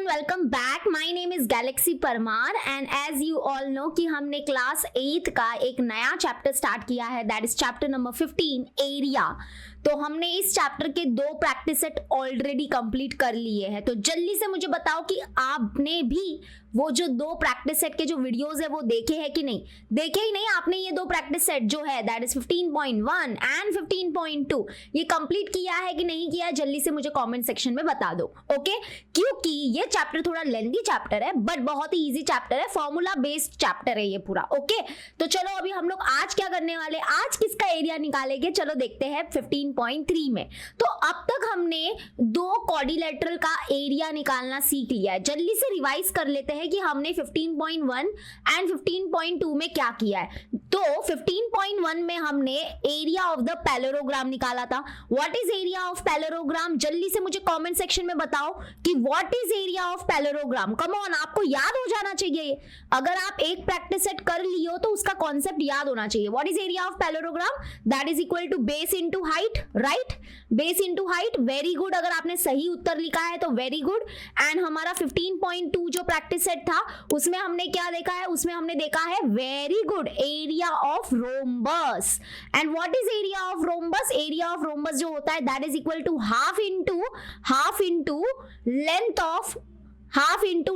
Everyone, welcome back. My name is Galaxy Parmar and as you all know कि हमने class 8 का एक नया चैप्टर स्टार्ट किया है, that is chapter number 15 area. तो हमने इस चैप्टर के 2 प्रैक्टिस सेट ऑलरेडी कंप्लीट कर लिए हैं। तो जल्दी से मुझे बताओ कि आपने भी वो जो 2 प्रैक्टिस सेट के जो वीडियोस है वो देखे हैं कि नहीं। देखे ही नहीं आपने ये 2 प्रैक्टिस सेट जो है दैट इज 15.1 एंड 15.2 ये कंप्लीट किया है कि नहीं किया है, जल्दी से मुझे कमेंट सेक्शन में बता दो। ओके, क्योंकि ये चैप्टर थोड़ा लेंथी चैप्टर है बट बहुत ही इजी चैप्टर है, फॉर्मूला बेस्ड चैप्टर है ये पूरा। ओके, तो चलो अभी हम लोग आज क्या करने वाले, आज किसका एरिया निकालेंगे, चलो देखते हैं 15.3 में। तो अब तक हमने 2 क्वाड्रिलेटरल का एरिया निकालना सीख लिया है। जल्दी से रिवाइज कर लेते हैं कि हमने 15.1 एंड 15.2 में क्या किया है। तो 15.1 में हमने एरिया ऑफ द पैरेललोग्राम निकाला था। What is area of parallelogram, जल्दी से मुझे कमेंट सेक्शन में बताओ कि what is area of parallelogram. Come on, आपको याद हो जाना चाहिए। अगर आप एक प्रैक्टिस सेट कर लियो तो उसका कॉन्सेप्ट याद होना चाहिए। What is area of parallelogram, that is equal to base into height, right, base into height. Very good, अगर आपने सही उत्तर लिखा है तो वेरी गुड। एंड हमारा 15.2 जो प्रैक्टिस सेट था उसमें हमने क्या देखा है, उसमें हमने देखा है very good area of rhombus. And what is area of rhombus, area of rhombus जो होता है that is equal to half into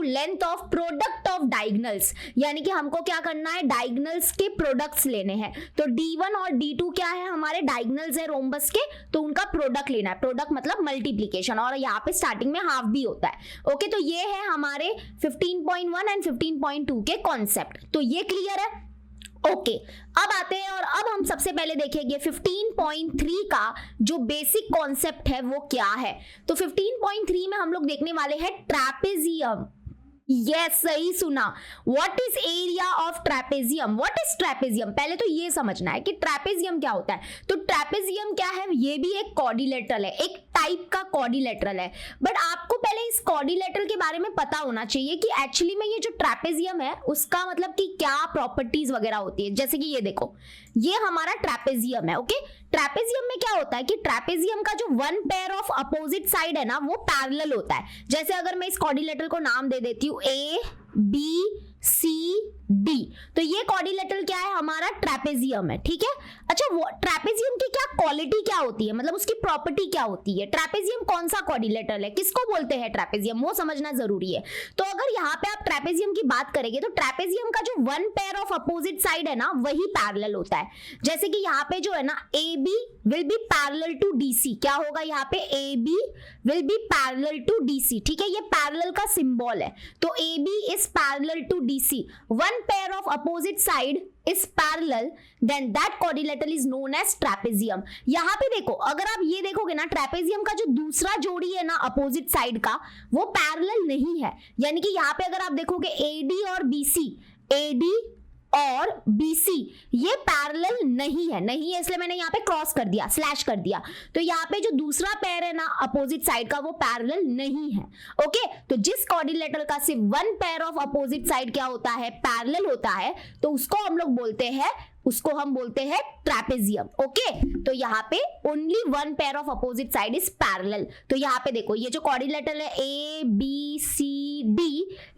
length of product of diagonals. यानी कि हमको क्या करना है, डायगोनल्स के प्रोडक्ट्स लेने हैं। तो D1 और D2 क्या है, हमारे डायगोनल्स है रोम्बस के, तो उनका प्रोडक्ट लेना है। प्रोडक्ट मतलब मल्टीप्लीकेशन, और यहाँ पे स्टार्टिंग में हाफ भी होता है। ओके, तो ये है हमारे 15.1 एंड 15.2 के कॉन्सेप्ट। तो ये क्लियर है। ओके, अब आते हैं और अब हम सबसे पहले देखेंगे 15.3 का जो बेसिक कॉन्सेप्ट है वो क्या है। तो 15.3 में हम लोग देखने वाले हैं ट्रैपेजियम। यस, सही सुना। What is area of trapezium, what is trapezium, पहले तो ये समझना है कि ट्रैपेजियम क्या होता है। तो ट्रैपेजियम क्या है, ये भी एक क्वाड्रिलेटरल है, एक टाइप का क्वाड्रिलेटरल है। बट आपको पहले इस क्वाड्रिलेटरल के बारे में पता होना चाहिए कि एक्चुअली में ये जो ट्रैपेजियम है उसका मतलब कि क्या प्रॉपर्टीज वगैरह होती है। जैसे कि ये देखो, ये हमारा ट्रैपेजियम है। ओके, ट्रैपेजियम में क्या होता है कि ट्रैपेजियम का जो 1 पेयर ऑफ अपोजिट साइड है ना वो पैरेलल होता है। जैसे अगर मैं इस क्वाड्रिलेटरल को नाम दे देती हूँ A B C D, तो ये क्वाड्रिलेटरल क्या है, हमारा ट्रैपेजियम है। ठीक है, अच्छा, वो ट्रैपेजियम की क्या क्वालिटी क्या होती है, मतलब उसकी प्रॉपर्टी क्या होती है। ट्रैपेजियम कौन सा क्वाड्रिलेटरल है, किसको बोलते हैं ट्रैपेजियम, वो समझना जरूरी है। तो अगर यहाँ पे आप ट्रैपेजियम की बात करेंगे तो ट्रैपेजियम का जो 1 पेयर ऑफ अपोजिट साइड है ना वही पैरेलल होता है। जैसे कि यहाँ पे जो है ना AB will be parallel to DC, क्या होगा यहाँ पे, AB will be parallel to DC। ठीक है, ये पैरेलल का सिंबल है। तो AB is parallel to DC, 1 pair of opposite side is parallel, then that quadrilateral is known as trapezium। यहाँ पे देखो, अगर आप ये देखोगे ना, ट्रैपेजियम का जो दूसरा जोड़ी है ना अपोजिट साइड का वो पैरेलल नहीं है। यानी कि यहाँ पे अगर आप देखोगे AD और BC ये पैरेलल नहीं है, इसलिए मैंने यहाँ पे क्रॉस कर दिया, स्लैश कर दिया। तो यहाँ पे जो दूसरा पेयर है ना अपोजिट साइड का वो पैरेलल नहीं है। ओके, तो जिस क्वाड्रिलेटरल का सिर्फ 1 पेयर ऑफ अपोजिट साइड क्या होता है, पैरेलल होता है, तो उसको हम बोलते हैं ट्रैपेजियम। ओके, तो यहाँ पे only 1 pair of opposite side is parallel. तो यहाँ पे देखो, ये जो क्वाड्रिलेटरल है ABCD,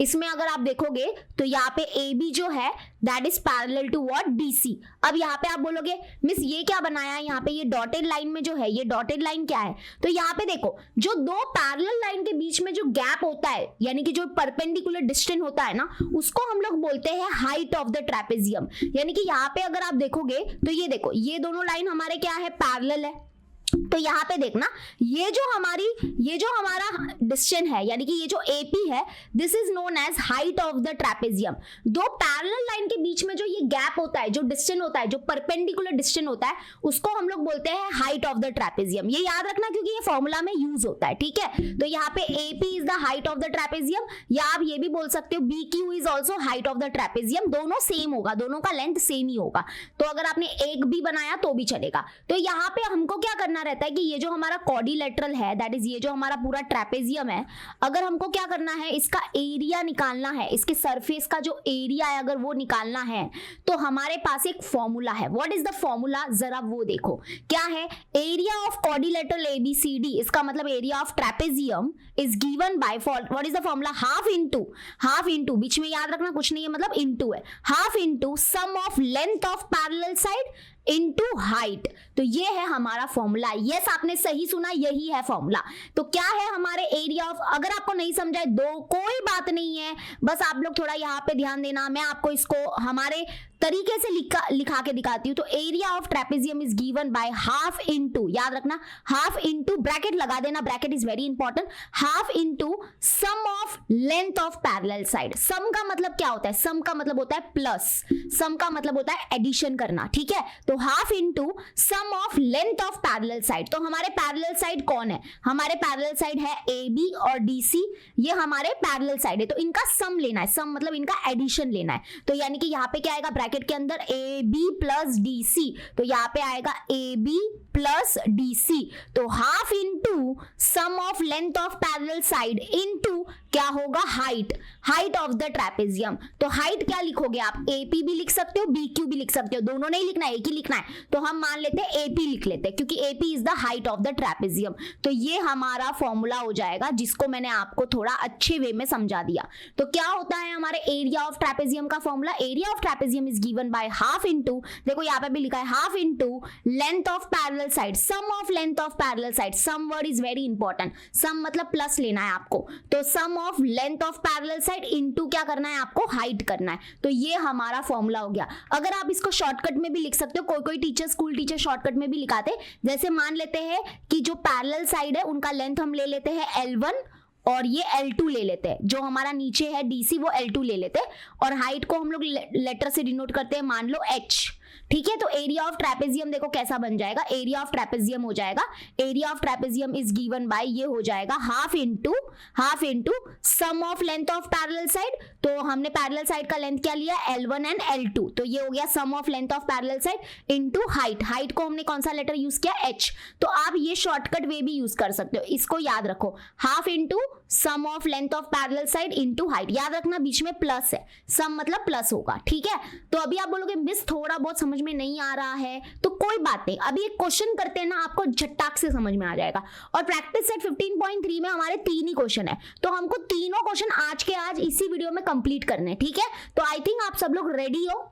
इसमें अगर आप देखोगे तो यहाँ पे AB जो है that is parallel to what, DC। अब यहाँ पे आप बोलोगे मिस ये क्या बनाया है, यहाँ पे ये डॉटेड लाइन में जो है, ये डॉटेड लाइन क्या है। तो यहाँ पे देखो, जो 2 पैरेलल लाइन के बीच में जो गैप होता है, यानी कि जो परपेंडिकुलर डिस्टेंस होता है ना, उसको हम लोग बोलते हैं हाइट ऑफ द ट्रैपेजियम। यानी कि यहाँ पे अगर आप देखोगे तो ये देखो, ये दोनों लाइन हमारे क्या है, पैरेलल है। तो यहाँ पे देखना, ये जो हमारा डिस्टेंस है, यानी कि ये जो AP है, this is known as height of the trapezium. 2 parallel line के बीच में जो ये गैप होता है, जो डिस्टेंस होता है, जो परपेंडिकुलर डिस्टेंस होता है, उसको हम लोग बोलते हैं हाइट ऑफ द ट्रैपेजियम। ये याद रखना क्योंकि ये फॉर्मूला में यूज होता है। ठीक है, तो यहाँ पे AP is the height of the trapezium, या आप ये भी बोल सकते हो BQ is also height of the trapezium. दोनों सेम होगा, दोनों का लेंथ सेम ही होगा। तो अगर आपने एक भी बनाया तो भी चलेगा। तो यहाँ पे हमको क्या करना रहता रहता है कि ये जो हमारा क्वाड्रिलेटरल है, दैट इज ये जो हमारा पूरा ट्रेपेजियम है, अगर हमको क्या करना है, इसका एरिया निकालना है, इसके सरफेस का जो एरिया है अगर वो निकालना है, तो हमारे पास एक फॉर्मूला है। व्हाट इज द फॉर्मूला, जरा वो देखो क्या है। एरिया ऑफ क्वाड्रिलेटरल ABCD, इसका मतलब area of trapezium is given by, what is the formula, half into, बीच में याद रखना कुछ नहीं है, मतलब इनटू है, half into sum of length of parallel side into height. तो ये है हमारा फॉर्मूला। यस, आपने सही सुना, यही है फॉर्मूला। तो क्या है हमारे एरिया ऑफ, अगर आपको नहीं समझाए दो कोई बात नहीं है, बस आप लोग थोड़ा यहाँ पे ध्यान देना, मैं आपको इसको हमारे तरीके से लिखा के दिखाती हूँ। तो area of trapezium is given by half into, याद रखना हाफ इनटू, ब्रैकेट लगा देना, bracket is very important, half into sum of length of parallel side. Sum का मतलब क्या होता है, सम का मतलब होता है प्लस, सम का मतलब होता है एडिशन करना, ठीक है। तो half into sum of length of parallel side. तो हमारे पैरेलल साइड कौन है, हमारे पैरेलल साइड है AB और DC, ये हमारे पैरेलल साइड है, तो इनका सम लेना है, सम मतलब इनका एडिशन लेना है। तो यानी कि यहाँ पे क्या आएगा, ब्रैकेट के अंदर AB प्लस DC, तो यहाँ पे आएगा AB प्लस DC, तो half into sum of length of parallel side into क्या होगा, हाइट ऑफ द ट्रेपेजियम। तो हाइट क्या लिखोगे आप, AP भी लिख सकते हो, BQ भी लिख सकते हो, दोनों नहीं लिखना है, एक ही लिखना है। तो हम मान लेते हैं AP लिख लेते हैं, क्योंकि AP is the height of the trapezium. तो ये हमारा फॉर्मूला हो जाएगा, जिसको मैंने आपको थोड़ा अच्छे वे में समझा दिया। तो क्या होता है हमारे एरिया ऑफ ट्रेपेजियम का formula, area of trapezium is given by half into, देखो यहाँ पे भी लिखा है half into length of parallel side, sum of length of parallel side, sum word is very important, sum मतलब प्लस लेना है आपको, तो sum of length of parallel side into क्या करना है आपको, हाइट करना है। तो ये हमारा फॉर्मूला हो गया। अगर आप इसको शॉर्टकट में भी लिख सकते हो, कोई टीचर, स्कूल टीचर शॉर्टकट में भी लिखाते, जैसे मान लेते हैं कि जो पैरेलल साइड है उनका लेंथ हम ले लेते हैं L1 और ये L2 ले लेते हैं, जो हमारा नीचे है DC वो L2 ले लेते हैं, और हाइट को हम लोग लेटर से डिनोट करते हैं, मान लो H, ठीक है। तो एरिया ऑफ ट्रेपेजियम देखो कैसा बन जाएगा, एरिया ऑफ ट्रेपेजियम हो जाएगा, area of trapezium is given by, ये हो जाएगा half into sum of length of parallel side. तो हमने पैरेलल साइड का लेंथ क्या लिया, L1 एंड L2, तो ये हो गया sum of length of parallel side into height को हमने कौन सा लेटर यूज किया, H। तो आप ये शॉर्टकट वे भी यूज कर सकते हो, इसको याद रखो, half into sum of length of parallel side into height, याद रखना बीच में प्लस है, सम मतलब प्लस होगा, ठीक है। तो अभी आप बोलोगे मिस थोड़ा बहुत समझ में नहीं आ रहा है, तो कोई बात नहीं, अभी एक क्वेश्चन करते हैं ना, आपको झटाक से समझ में आ जाएगा। और प्रैक्टिस सेट 15.3 में हमारे 3 ही क्वेश्चन है, तो हमको तीनों क्वेश्चन आज के आज इसी वीडियो में कंप्लीट करने, ठीक है। तो आई थिंक आप सब लोग रेडी हो,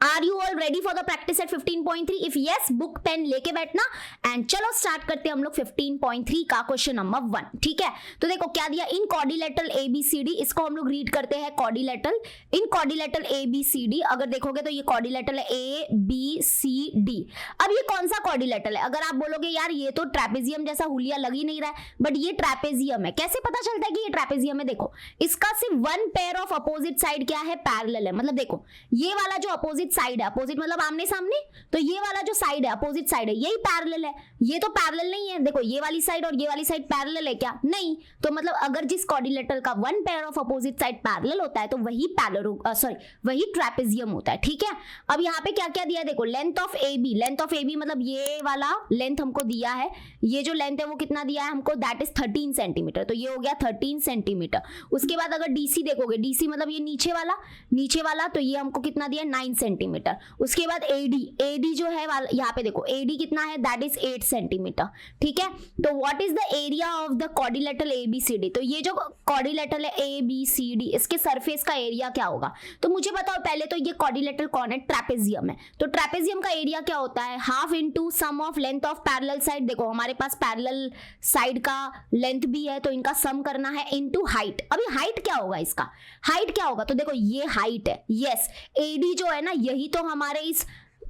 are you all ready for the practice at 15.3? If yes, book pen लेके बैठना एंड चलो स्टार्ट करते हैं हम लोग 15.3 का क्वेश्चन नंबर 1, ठीक है। तो देखो क्या दिया, इन क्वाड्रिलेटरल ABCD, इसको हम लोग रीड करते हैं क्वाड्रिलेटरल, इन क्वाड्रिलेटरल ABCD, अगर देखोगे तो ये क्वाड्रिलेटरल ABCD। अब ये कौन सा क्वाड्रिलेटरल है, अगर आप बोलोगे यार ये तो ट्रेपेजियम जैसा हुलिया लग ही नहीं रहा है, बट ये ट्रेपेजियम है, कैसे पता चलता है कि ये ट्रेपेजियम है, देखो इसका सिर्फ one pair of opposite side क्या है, पैरेलल है। मतलब देखो ये वाला जो अपोजिट साइड है, अपोजिट मतलब आमने सामने, तो ये वाला जो साइड है अपोजिट साइड है यही पैरेलल है, ये तो पैरेलल नहीं है। देखो ये वाली साइड और ये वाली साइड पैरेलल है क्या, नहीं। तो मतलब अगर जिस क्वाड्रिलेटरल का one pair of opposite side parallel होता है तो वही वही ट्रेपेजियम होता है, ठीक है। अब यहाँ पे क्या क्या दिया है, देखो लेंथ ऑफ AB मतलब ये वाला लेंथ हमको दिया है, ये जो लेंथ है वो कितना दिया है हमको, दैट इज 13 सेंटीमीटर, तो ये हो गया 13 सेंटीमीटर। उसके बाद अगर DC देखोगे, DC मतलब ये नीचे वाला, तो ये हमको कितना दिया, 9 सेंटीमीटर। उसके बाद AD जो है यहाँ पे देखो AD कितना है, दैट इज 8 सेंटीमीटर, ठीक है। तो what is the area of the quadrilateral ABCD, तो ये जो क्वाड्रिलेटरल है ABCD, इसके सरफेस का एरिया क्या होगा। तो मुझे बताओ पहले तो ये क्वाड्रिलेटरल कौन है, ट्रेपेजियम है, तो ट्रेपेजियम का एरिया क्या होता है, half into sum of length of parallel side. देखो हमारे पास पैरेलल साइड का लेंथ भी है, तो इनका सम करना है इनटू हाइट। अभी हाइट क्या होगा, इसका हाइट क्या होगा, तो देखो ये हाइट है, यस AD जो है ना यही तो हमारे इस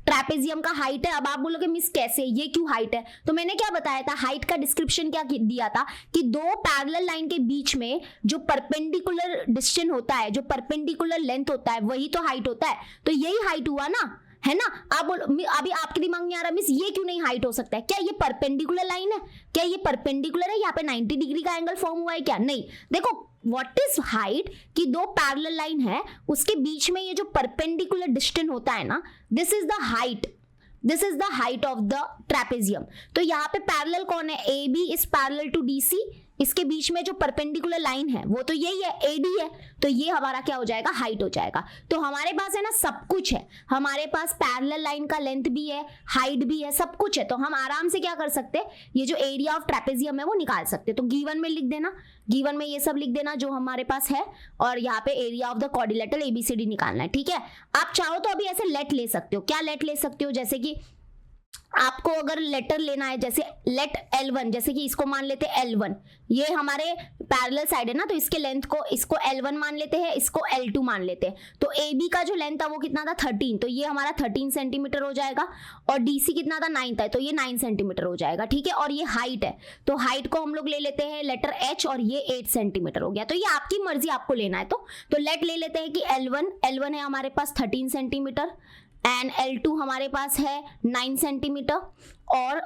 ट्रेपेजियम का हाइट है। अब आप बोलोगे मिस कैसे, ये क्यों हाइट है, तो मैंने क्या बताया था, हाइट का डिस्क्रिप्शन क्या दिया था कि दो पैरेलल लाइन के बीच में जो परपेंडिकुलर डिस्टेंस होता है, जो परपेंडिकुलर लेंथ होता है, वही तो हाइट होता है। तो यही हाइट हुआ ना, है ना। आप बोलो अभी आपके दिमाग में आ रहा मिस ये क्यों नहीं हाइट हो सकता है, क्या ये परपेंडिकुलर लाइन है, क्या ये परपेंडिकुलर है, यहाँ पे 90 डिग्री का एंगल फॉर्म हुआ है क्या, नहीं। देखो व्हाट इज हाइट, कि दो पैरेलल लाइन है उसके बीच में ये जो परपेंडिकुलर डिस्टेंस होता है ना, this is the height, this is the height of the trapezium. तो यहाँ पे पैरेलल कौन है, A B is parallel to D C, इसके बीच में जो परपेंडिकुलर लाइन है वो तो यही है, एडी है, तो ये हमारा क्या हो जाएगा, हाइट हो जाएगा। तो हमारे पास है ना सब कुछ है, हमारे पास पैरेलल लाइन का लेंथ भी है, हाइट भी है, सब कुछ है, तो हम आराम से क्या कर सकते हैं, ये जो एरिया ऑफ ट्रेपेजियम है वो निकाल सकते हैं। तो गिवन में लिख देना, गिवन में ये सब लिख देना जो हमारे पास है, और यहाँ पे area of the quadrilateral ABCD निकालना है, ठीक है। आप चाहो तो अभी ऐसे लेट ले सकते हो, क्या लेट ले सकते हो, जैसे कि आपको अगर लेटर लेना है, जैसे लेट L1, जैसे कि इसको मान लेते हैं L1, ये हमारे पैरेलल साइड है ना, तो इसके लेंथ को, इसको L1 मान लेते हैं, इसको L2 मान लेते हैं। तो AB का जो लेंथ था वो कितना था 13, तो ये हमारा 13 सेंटीमीटर हो जाएगा, और DC कितना था 9 था, तो ये 9 सेंटीमीटर हो जाएगा, ठीक है। और ये हाइट है, तो हाइट को हम लोग ले लेते हैं लेटर H, और ये 8 सेंटीमीटर हो गया। तो ये आपकी मर्जी, आपको लेना है तो लेट ले लेते हैं कि L1 है हमारे पास 13 सेंटीमीटर, एंड L2 हमारे पास है 9 सेंटीमीटर, और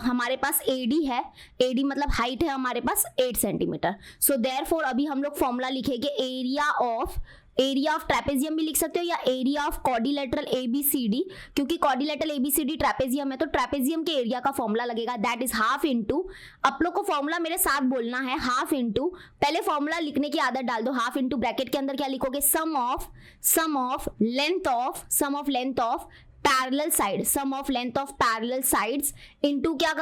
हमारे पास AD है, AD मतलब हाइट है हमारे पास 8 सेंटीमीटर। सो देयरफॉर अभी हम लोग फॉर्मूला लिखेंगे एरिया ऑफ ट्रेपेजियम भी लिख सकते हो, या एरिया ऑफ क्वाड्रिलेटरल ABCD, क्योंकि क्वाड्रिलेटरल ABCD ट्रेपेजियम है, तो ट्रेपेजियम के एरिया का फॉर्मूला लगेगा, दैट इज हाफ इंटू, आप लोग को फॉर्मूला मेरे साथ बोलना है, हाफ इंटू, पहले फॉर्मूला लिखने की आदत डाल दो, हाफ इंटू ब्रैकेट के अंदर क्या लिखोगे, sum of length of parallel side, sum of length of parallel sides into क्या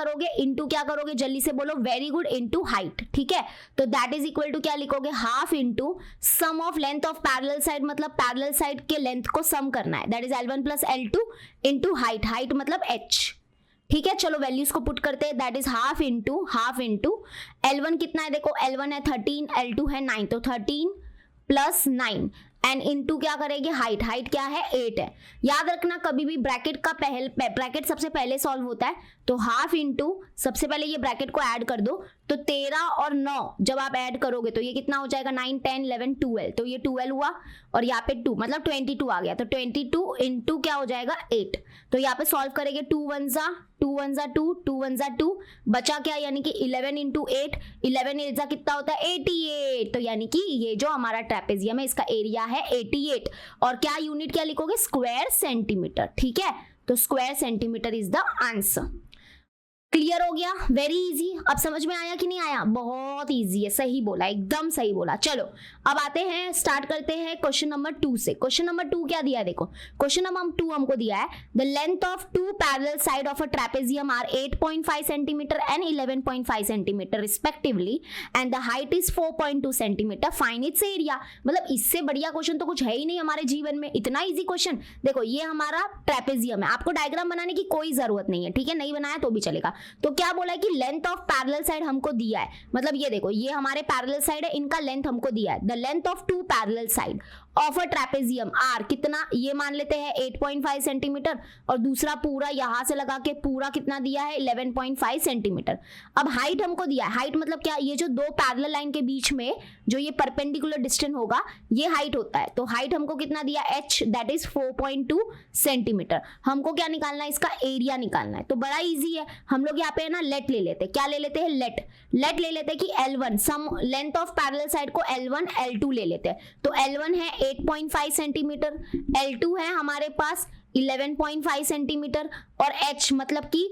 करोगे, जल्दी से बोलो, वेरी गुड, इनटू हाइट, ठीक है। तो दैट इज इक्वल टू क्या लिखोगे, half into sum of length of parallel side, मतलब पैरेलल साइड के लेंथ को सम करना है, that is L1 plus L2 into height मतलब H, ठीक है। चलो वैल्यूज को पुट करते हैं, that is half into L1 कितना है, देखो L1 है 13, L2 है 9, तो 13 प्लस 9 एंड इनटू क्या करेंगे, हाइट क्या है 8 है। याद रखना कभी भी ब्रैकेट सबसे पहले सॉल्व होता है, तो हाफ इंटू सबसे पहले ये ब्रैकेट को ऐड कर दो, तो 13 और 9 जब आप ऐड करोगे तो ये कितना हो जाएगा, 9 10 11 12, तो ये 12 हुआ, और यहाँ पे 2 मतलब 22 आ गया, तो 22 इंटू क्या हो जाएगा 8, तो यहाँ पे सॉल्व करेंगे 2 1 जा 2, बचा क्या, यानी कि 11 इंटू 8, 11 8 जा कितना होता है 88, तो यानी कि ये जो हमारा ट्रेपेजियम है इसका एरिया है 88, और क्या यूनिट क्या लिखोगे, स्क्वायर सेंटीमीटर, ठीक है। तो square centimetre is the answer. Clear हो गया, वेरी इजी। अब समझ में आया कि नहीं आया, बहुत इजी है, सही बोला, एकदम सही बोला। चलो अब आते हैं, स्टार्ट करते हैं क्वेश्चन नंबर 2 से। क्वेश्चन नंबर 2 क्या दिया है, देखो क्वेश्चन नंबर 2 हमको दिया है, the length of two parallel side of a trapezium are 8.5 centimetre and 11.5 centimetre respectively, and the height is 4.2 centimetre, find its area. मतलब इससे बढ़िया क्वेश्चन तो कुछ है ही नहीं हमारे जीवन में, इतना इजी क्वेश्चन। देखो ये हमारा ट्रेपेजियम है, आपको डायग्राम बनाने की कोई जरूरत नहीं है, ठीक है, नहीं बनाया तो भी चलेगा। तो क्या बोला है कि लेंथ ऑफ पैरेलल साइड हमको दिया है, मतलब ये देखो ये हमारे पैरेलल साइड है, इनका लेंथ हमको दिया है, the length of two parallel side of a trapezium are, कितना ये मान लेते हैं 8.5 सेंटीमीटर, और दूसरा पूरा यहां से लगा के पूरा कितना दिया है 11.5 सेंटीमीटर। अब हाइट हमको दिया है, हाइट मतलब क्या, ये जो दो पैरेलल लाइन के बीच में जो ये परपेंडिकुलर डिस्टेंस होगा ये हाइट होता है, तो हाइट हमको कितना दिया h, दैट इज 4.2 सेंटीमीटर। हमको क्या निकालना है, इसका एरिया निकालना है, तो बड़ा इजी है, हम लोग यहाँ पे है ना लेट ले लेते हैं, क्या ले लेते हैं, लेट ले लेते हैं कि L1 sum length of parallel side को L1 L2 ले लेते हैं, तो L1 है 8.5 सेंटीमीटर, L2 है हमारे पास 11.5 सेंटीमीटर, और H मतलब कि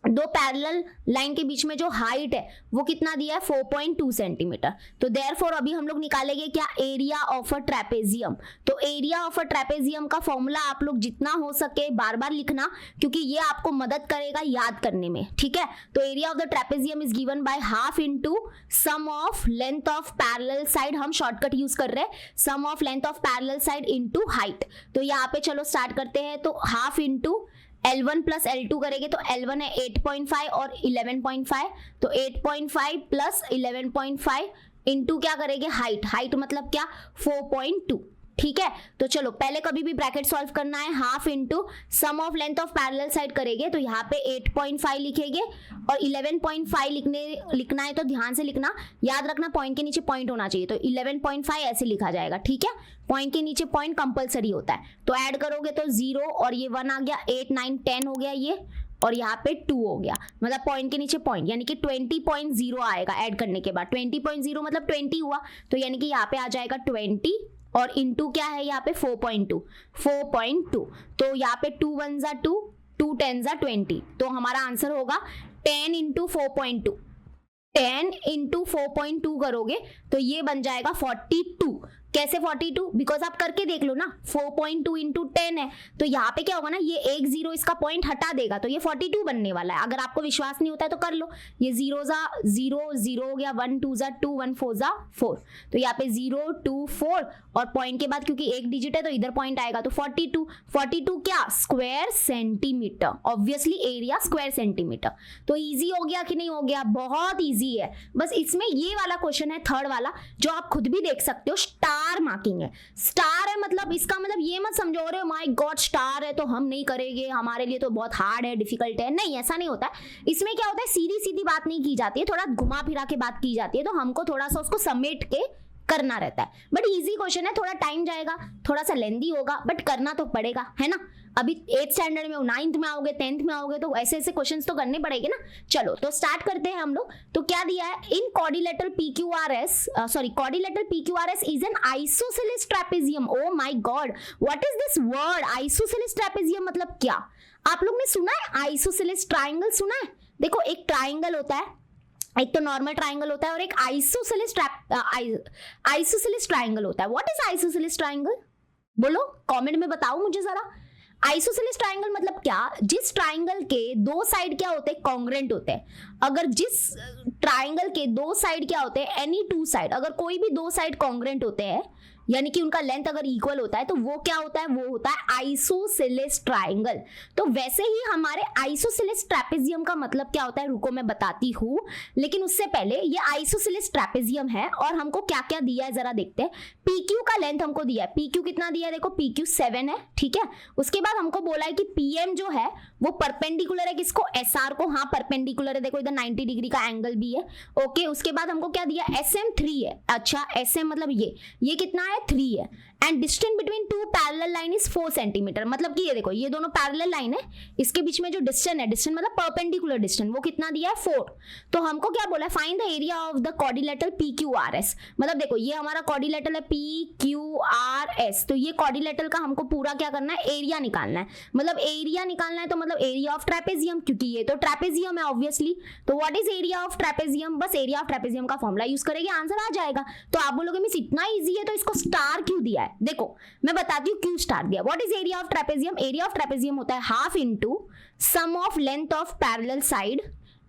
दो पैरेलल लाइन के बीच में जो हाइट है वो कितना दिया है 4.2 सेंटीमीटर। तो देयरफॉर अभी हम लोग निकालेंगे क्या, एरिया ऑफ अ ट्रेपेजियम। तो एरिया ऑफ अ ट्रेपेजियम का फॉर्मूला आप लोग जितना हो सके बार बार लिखना, क्योंकि ये आपको मदद करेगा याद करने में, ठीक है। तो area of the trapezium is given by half into sum of length of parallel side, हम शॉर्टकट यूज कर रहे हैं, sum of length of parallel side into height. तो यहाँ पे चलो स्टार्ट करते हैं, तो half into L1 plus L2 करेंगे, तो L1 है 8.5 और 11.5, तो 8.5 प्लस 11.5 इंटू क्या करेंगे हाइट मतलब क्या 4.2, ठीक है। तो चलो पहले कभी भी ब्रैकेट सॉल्व करना है, half into sum of length of parallel side करेंगे, तो यहाँ पे 8.5 लिखेंगे, और 11.5 लिखना है तो ध्यान से लिखना, याद रखना पॉइंट के नीचे पॉइंट होना चाहिए, तो 11.5 ऐसे लिखा जाएगा, ठीक है, पॉइंट के नीचे पॉइंट कंपलसरी होता है। तो ऐड करोगे तो 0 और ये 1 आ गया, 8 9 10 हो गया ये, और यहाँ पे 2 हो गया, मतलब पॉइंट के नीचे पॉइंट, यानी कि 20.0 आएगा ऐड करने के बाद, 20.0 मतलब 20 हुआ, तो यानी कि यहाँ पे आ जाएगा 20, और इंटू क्या है यहाँ पे 4.2, तो यहाँ पे 2 1 जा 2, 2 10 जा 20, तो हमारा आंसर होगा 10 इंटू 4.2। 10 इंटू 4.2 करोगे तो ये बन जाएगा 42। कैसे 42? बिकॉज आप करके देख लो ना, 4.2 इंटू 10 है, तो यहाँ पे क्या होगा ना, ये एक जीरो इसका पॉइंट हटा देगा तो ये 42 बनने वाला है। अगर आपको विश्वास नहीं होता है तो कर लो, ये 0 जा 0, 0 हो गया, 1 2 जा 2, 1 4 जा 4, तो यहाँ पे 0 2 4 और पॉइंट के बाद क्योंकि एक डिजिट है तो इधर पॉइंट आएगा, तो 42। 42 क्या? Square centimetre, obviously area square centimetre. तो ईजी हो गया कि नहीं हो गया? बहुत ईजी है। बस इसमें ये वाला क्वेश्चन है थर्ड वाला, जो आप खुद भी देख सकते हो, स्टार मार्किंग है। स्टार है मतलब इसका मतलब ये मत समझो रहे हो माय गॉड स्टार है तो हम नहीं करेंगे, हमारे लिए तो बहुत हार्ड है, डिफिकल्ट है। नहीं, ऐसा नहीं होता है। इसमें क्या होता है, सीधी सीधी बात नहीं की जाती है, थोड़ा घुमा फिरा के बात की जाती है, तो हमको थोड़ा सा उसको समेट के करना रहता है। बट इजी क्वेश्चन है, थोड़ा टाइम जाएगा, थोड़ा सा लेंदी होगा, बट करना तो पड़ेगा, है ना। अभी 8th स्टैंडर्ड में हो, 9th में आओगे, 10th में आओगे, तो ऐसे ऐसे क्वेश्चंस तो करने पड़ेंगे ना। चलो तो स्टार्ट करते हैं हम लोग। तो क्या दिया है, इन quadrilateral PQRS is an isosceles trapezium. Oh my God, what is this word isosceles trapezium? मतलब क्या आप लोग ने सुना है आइसोसेलेस ट्राइंगल? सुना है? देखो एक ट्राइंगल होता है, एक तो नॉर्मल ट्राइंगल होता है और एक आइसोसेलेस ट्राइंगल होता है। What is isosceles triangle? बोलो कमेंट में बताओ मुझे जरा। आइसोसेलेस ट्राइंगल मतलब क्या? जिस ट्राइंगल के दो साइड क्या होते हैं? कॉन्ग्रेंट होते हैं। अगर जिस ट्राइंगल के दो साइड क्या होते हैं? एनी टू साइड, अगर कोई भी दो साइड कॉन्ग्रेंट होते हैं, यानी कि उनका लेंथ अगर इक्वल होता है, तो वो क्या होता है? वो होता है आइसोसेलेस ट्राइंगल। तो वैसे ही हमारे आइसोसेलेस ट्रेपेजियम का मतलब क्या होता है, रुको मैं बताती हूँ, लेकिन उससे पहले ये आइसोसेलेस ट्रेपेजियम है और हमको क्या क्या दिया है जरा देखते हैं। PQ का लेंथ हमको दिया है, PQ कितना दिया है? देखो PQ 7 है, ठीक है। उसके बाद हमको बोला है कि PM जो है वो परपेंडिकुलर है किसको? SR को। हाँ परपेंडिकुलर है, देखो इधर 90 डिग्री का एंगल भी है, ओके। उसके बाद हमको क्या दिया? SM 3 है। अच्छा SM मतलब ये कितना है? 3 है। And distance between two parallel line is 4 centimetre. मतलब कि ये देखो ये दोनों पैरेलल लाइन है, इसके बीच में जो डिस्टेंस है, डिस्टेंस मतलब परपेंडिकुलर डिस्टेंस, वो कितना दिया है? 4। तो हमको क्या बोला है? Find the area of the quadrilateral PQRS। मतलब देखो ये हमारा क्वाड्रिलेटरल है PQRS, तो ये क्वाड्रिलेटरल का हमको पूरा क्या करना है? एरिया निकालना है। मतलब एरिया निकालना है तो मतलब एरिया ऑफ ट्रेपेजियम, क्योंकि ये तो ट्रेपेजियम है ऑब्वियसली। तो what is area of trapezium? बस एरिया ऑफ ट्रेपेजियम का फॉर्मूला यूज करेंगे, आंसर आ जाएगा। तो आप बोलोगे मिस इतना इजी है तो इसको स्टार क्यों दिया है? देखो मैं बताती हूँ क्यों स्टार दिया। What is area of trapezium? Area of trapezium होता है half into sum of length of parallel side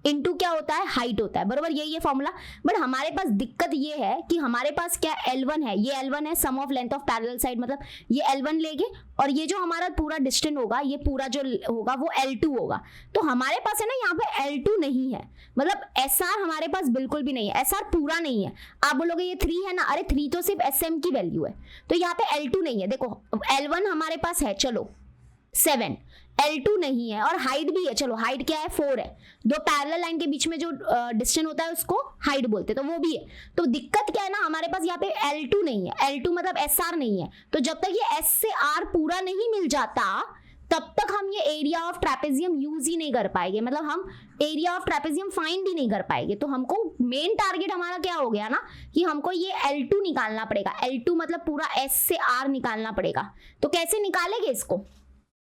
into क्या होता है? हाइट होता है, बरोबर। यही फॉर्मूला। बट हमारे पास दिक्कत ये है कि हमारे पास क्या L1 है, ये L1 है, sum of length of parallel side, मतलब ये L1 लेंगे और ये जो हमारा पूरा डिस्टेंस होगा, ये पूरा जो होगा वो L2 होगा। तो हमारे पास है ना यहाँ पे L2 नहीं है, मतलब SR हमारे पास बिल्कुल भी नहीं है, SR पूरा नहीं है। आप बोलोगे ये 3 है ना, अरे 3 तो सिर्फ SM की वैल्यू है, तो यहाँ पे L2 नहीं है। देखो L1 हमारे पास है, चलो 7, L2 नहीं है, और हाइट भी है, चलो हाइट क्या है? 4 है। दो पैरेलल लाइन के बीच में जो डिस्टेंस होता है उसको हाइट बोलते हैं, तो वो भी है। तो दिक्कत क्या है ना, हमारे पास यहाँ पे L2 नहीं है, L2 मतलब SR नहीं है। तो जब तक ये S से R पूरा नहीं मिल जाता तब तक हम ये एरिया ऑफ ट्रेपेजियम यूज ही नहीं कर पाएंगे, मतलब हम एरिया ऑफ ट्रेपेजियम फाइंड ही नहीं कर पाएंगे। तो हमको मेन टारगेट हमारा क्या हो गया ना, कि हमको ये L2 निकालना पड़ेगा। L2 मतलब पूरा S से R निकालना पड़ेगा। तो कैसे निकालेंगे इसको?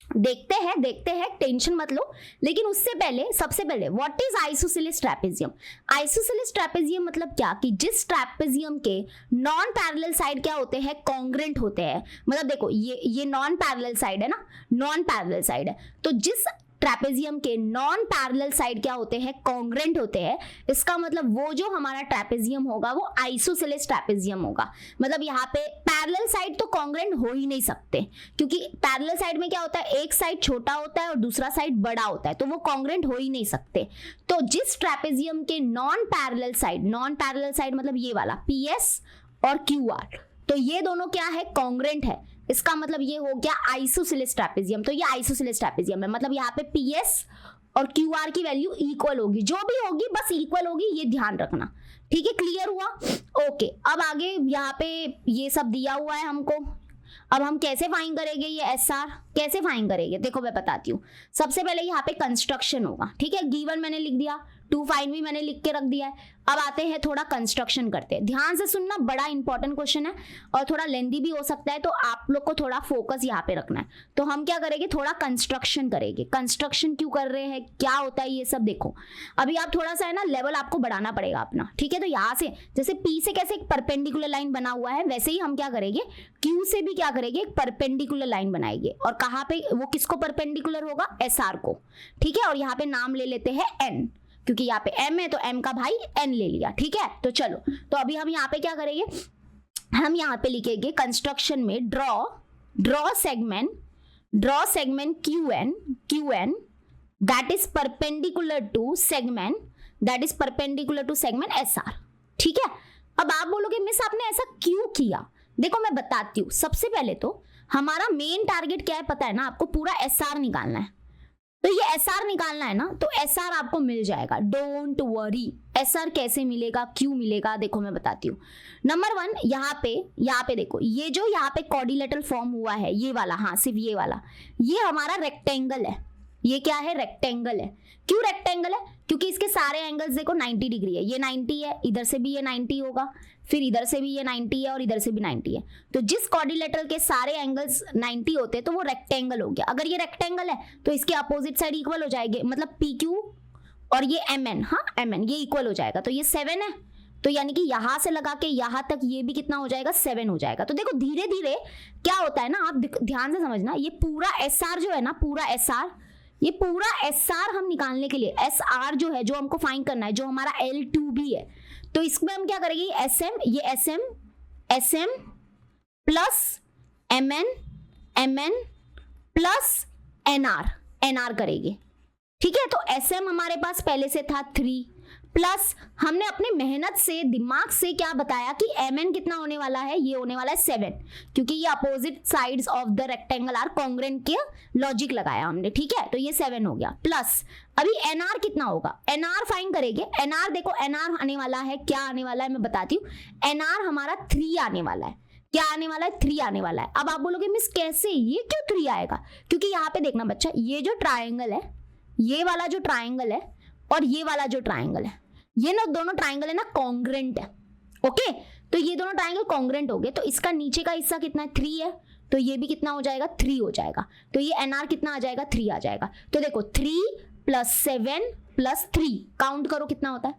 देखते हैं, टेंशन मत लो। लेकिन उससे पहले सबसे पहले what is isosceles trapezium? Isosceles trapezium मतलब क्या, कि जिस ट्रेपेजियम के नॉन पैरेलल साइड क्या होते हैं? कॉन्ग्रेंट होते हैं। मतलब देखो ये नॉन पैरेलल साइड है ना, नॉन पैरेलल साइड है, तो जिस ट्रेपेजियम के नॉन पैरेलल साइड क्या होते हैं? कॉन्ग्रेंट होते हैं। इसका मतलब वो जो हमारा ट्रेपेजियम होगा वो आइसोसेलेस ट्रेपेजियम होगा। मतलब यहाँ पे पैरेलल साइड तो कॉन्ग्रेंट हो ही नहीं सकते, क्योंकि पैरेलल साइड में क्या होता है? एक साइड छोटा होता है और दूसरा साइड बड़ा होता है, तो वो कॉन्ग्रेंट हो ही नहीं सकते। तो जिस ट्रेपेजियम के नॉन पैरेलल साइड मतलब ये वाला PS और QR, तो ये दोनों क्या है? कॉन्ग्रेंट है। इसका मतलब ये हो गया आइसोसेलेस ट्रेपेजियम। तो ये आइसोसेलेस ट्रेपेजियम है, मतलब यहाँ पे PS और QR की वैल्यू इक्वल होगी, जो भी होगी बस इक्वल होगी, ये ध्यान रखना, ठीक है। क्लियर हुआ? ओके, अब आगे यहाँ पे ये सब दिया हुआ है हमको। अब हम कैसे फाइंड करेंगे ये SR? कैसे फाइंड करेंगे? देखो मैं बताती हूँ। सबसे पहले यहाँ पे कंस्ट्रक्शन होगा, ठीक है। गिवन मैंने लिख दिया टू फाइन भी मैंने लिख के रख दिया है। अब आते हैं थोड़ा कंस्ट्रक्शन करते हैं। ध्यान से सुनना, बड़ा इंपॉर्टेंट क्वेश्चन है और थोड़ा लेंदी भी हो सकता है, तो आप लोग को थोड़ा फोकस यहाँ पे रखना है। तो हम क्या करेंगे, थोड़ा कंस्ट्रक्शन करेंगे। कंस्ट्रक्शन क्यों कर रहे हैं, क्या होता है, ये सब देखो। अभी आप थोड़ा सा है ना लेवल आपको बढ़ाना पड़ेगा अपना, ठीक है। तो यहाँ से जैसे पी से कैसे एक परपेंडिकुलर लाइन बना हुआ है, वैसे ही हम क्या करेंगे, क्यू से भी क्या करेंगे, एक परपेंडिकुलर लाइन बनाएंगे। और कहाँ पे वो किसको परपेंडिकुलर होगा, एस आर को, ठीक है। और यहाँ पे नाम ले लेते हैं एन, क्योंकि यहाँ पे m है तो m का भाई n ले लिया, ठीक है। तो चलो, तो अभी हम यहाँ पे क्या करेंगे, हम यहाँ पे लिखेंगे कंस्ट्रक्शन में draw segment QN that is perpendicular to segment SR, ठीक है। अब आप बोलोगे मिस आपने ऐसा क्यों किया, देखो मैं बताती हूँ। सबसे पहले तो हमारा मेन टारगेट क्या है पता है ना आपको, पूरा SR निकालना है। तो ये SR निकालना है ना, तो SR आपको मिल जाएगा, डोंट वरी। SR कैसे मिलेगा, क्यों मिलेगा, देखो मैं बताती हूँ। नंबर 1, यहाँ पे देखो, ये जो यहाँ पे क्वाड्रिलेटरल फॉर्म हुआ है, ये वाला, हाँ सिर्फ ये वाला, ये हमारा रेक्टेंगल है। ये क्या है, रेक्टेंगल है। क्यों रेक्टेंगल है, क्योंकि इसके सारे एंगल्स देखो 90 डिग्री है। ये 90 है, इधर से भी ये 90 होगा, फिर इधर से भी ये 90 है और इधर से भी 90 है। तो जिस क्वाड्रिलेटरल के सारे एंगल्स 90 होते हैं तो वो रेक्टेंगल हो गया। अगर ये रेक्टेंगल है तो इसके अपोजिट साइड इक्वल हो जाएंगे, मतलब PQ और ये MN, हाँ MN, ये इक्वल हो जाएगा। तो ये 7 है, तो यानी कि यहां से लगा के यहां तक ये भी कितना हो जाएगा, 7 हो जाएगा। तो देखो धीरे धीरे क्या होता है ना, आप ध्यान से समझना, ये पूरा SR जो है ना, पूरा SR, ये पूरा SR हम निकालने के लिए, SR जो है, जो हमको फाइंड करना है, जो हमारा L2B है, तो इसमें हम क्या करेंगे, ये SM plus MN plus NR करेंगे, ठीक है। तो SM हमारे पास पहले से था 3, प्लस हमने अपने मेहनत से, दिमाग से क्या बताया कि MN कितना होने वाला है, ये होने वाला है 7, क्योंकि ये opposite sides of the rectangle are congruent के लॉजिक लगाया हमने, ठीक है। तो ये 7 हो गया। प्लस अभी NR कितना होगा, NR फाइंड करेंगे। NR देखो, NR आने वाला है, क्या आने वाला है मैं बताती हूँ। NR हमारा 3 आने वाला है। क्या आने वाला है, 3 आने वाला है। अब आप बोलोगे मिस कैसे, ये क्यों 3 आएगा, क्योंकि यहाँ पे देखना बच्चा, ये जो ट्राइंगल है, ये वाला जो ट्राइंगल है और ये वाला जो ट्राइंगल है, ये ना दोनों ट्राइंगल है ना कॉन्ग्रुएंट है, ओके। तो ये दोनों ट्राइंगल कॉन्ग्रुएंट हो गए, तो इसका नीचे का हिस्सा कितना है, 3 है, तो ये भी कितना हो जाएगा, 3 हो जाएगा। तो ये NR कितना आ जाएगा, 3 आ जाएगा। तो देखो 3 + 7 + 3, काउंट करो कितना होता है,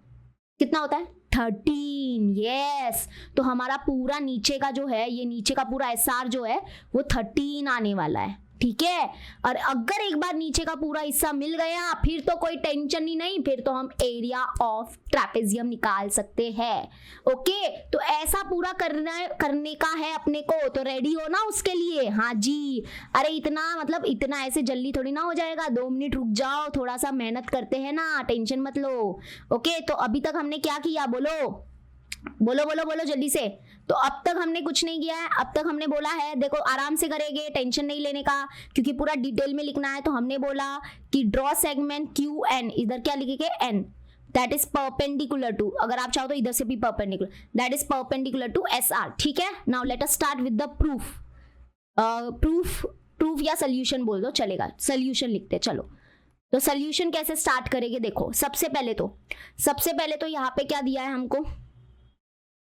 13, यस। तो हमारा पूरा नीचे का जो है, ये नीचे का पूरा SR जो है वो 13 आने वाला है, ठीक है। और अगर एक बार नीचे का पूरा हिस्सा मिल गया फिर तो कोई टेंशन ही नहीं, फिर तो हम एरिया ऑफ ट्रेपेजियम निकाल सकते हैं, ओके। तो ऐसा पूरा करने का है अपने को, तो रेडी हो ना उसके लिए, हाँ जी। अरे इतना मतलब इतना ऐसे जल्दी थोड़ी ना हो जाएगा, 2 मिनट रुक जाओ, थोड़ा सा मेहनत करते हैं ना, टेंशन मत लो, ओके। तो अभी तक हमने क्या किया, बोलो जल्दी से। तो अब तक हमने कुछ नहीं किया है, अब तक हमने बोला है, देखो आराम से करेंगे, टेंशन नहीं लेने का, क्योंकि पूरा डिटेल में लिखना है। तो हमने बोला कि ड्रॉ सेगमेंट QN, इधर क्या लिखेंगे, N, that is perpendicular to, अगर आप चाहो तो इधर से भी perpendicular, that is perpendicular to SR, ठीक है। Now let us start with the proof या सोल्यूशन बोल दो चलेगा, सोल्यूशन लिखते चलो। तो सोल्यूशन कैसे स्टार्ट करेंगे, देखो सबसे पहले तो यहाँ पे क्या दिया है हमको,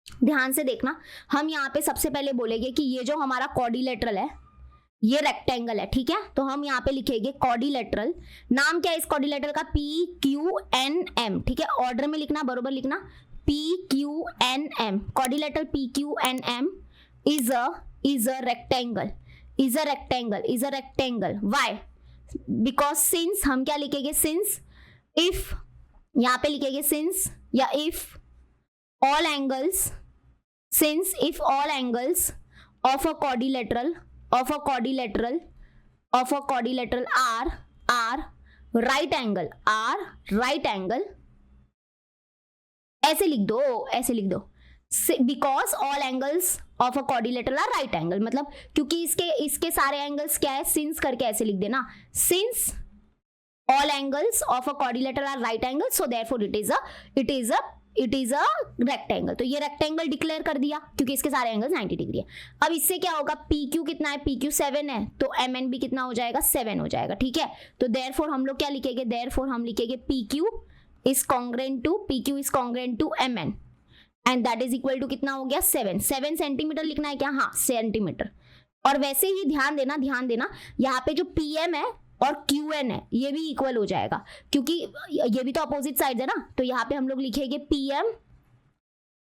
ध्यान से देखना। हम यहाँ पे सबसे पहले बोलेंगे कि ये जो हमारा क्वाड्रिलेटरल है, ये रेक्टेंगल है, ठीक है। तो हम यहाँ पे लिखेंगे क्वाड्रिलेटरल, नाम क्या है इस क्वाड्रिलेटरल का, PQNM, ठीक है। ऑर्डर में लिखना, बरोबर लिखना, PQNM, quadrilateral PQNM is a rectangle, why, because since, हम क्या लिखेंगे, since, if, यहाँ पे लिखेंगे since या if all angles of a quadrilateral are right angle, ऐसे लिख दो, because all angles of a quadrilateral are right angle, मतलब क्योंकि इसके सारे एंगल्स क्या है, since करके ऐसे लिख देना, since all angles of a quadrilateral are right angle, so therefore it is a rectangle। तो ये रेक्टेंगल डिक्लेयर कर दिया क्योंकि इसके सारे एंगल्स 90 डिग्री है। अब इससे क्या होगा, PQ कितना है, PQ 7 है, तो MN भी कितना हो जाएगा, 7 हो जाएगा, ठीक है। तो therefore हम लोग क्या लिखेंगे, हम लिखेंगे PQ is congruent to PQ is congruent to MN and that is equal to कितना हो गया 7 सेंटीमीटर लिखना है क्या, हाँ सेंटीमीटर। और वैसे ही ध्यान देना यहाँ पे जो PM है और QN है ये भी इक्वल हो जाएगा, क्योंकि ये भी तो अपोजिट साइड है ना, तो यहाँ पे हम लोग लिखेंगे PM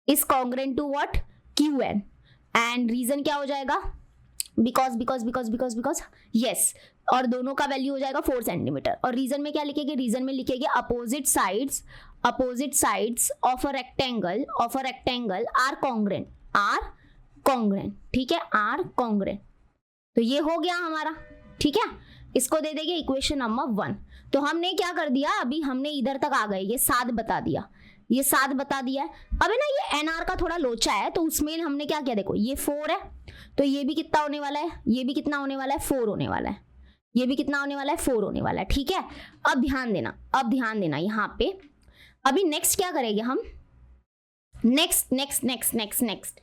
is congruent to what QN and reason क्या हो जाएगा, बिकॉज यस, और दोनों का वैल्यू हो जाएगा 4 सेंटीमीटर। और रीजन में क्या लिखेंगे, रीजन में लिखेंगे opposite sides of a rectangle are congruent, ठीक है, आर कॉन्ग्रेंट। तो ये हो गया हमारा, ठीक है, इसको दे देंगे इक्वेशन नंबर 1। तो हमने क्या कर दिया, अभी हमने इधर तक आ गए, ये 7 बता दिया है। अब है ना ये NR का थोड़ा लोचा है, तो उसमें हमने क्या किया, देखो ये 4 है, तो ये भी कितना होने वाला है, ये भी कितना होने वाला है 4 होने वाला है, ये भी कितना होने वाला है 4 होने वाला है, ठीक है। अब ध्यान देना यहाँ पे, अभी नेक्स्ट क्या करेंगे हम, नेक्स्ट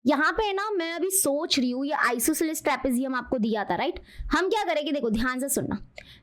यहाँ पे है ना, मैं अभी सोच रही हूँ, ये आइसोसेलेस ट्रेपेजियम आपको दिया था राइट, हम क्या करेंगे, देखो ध्यान से सुनना,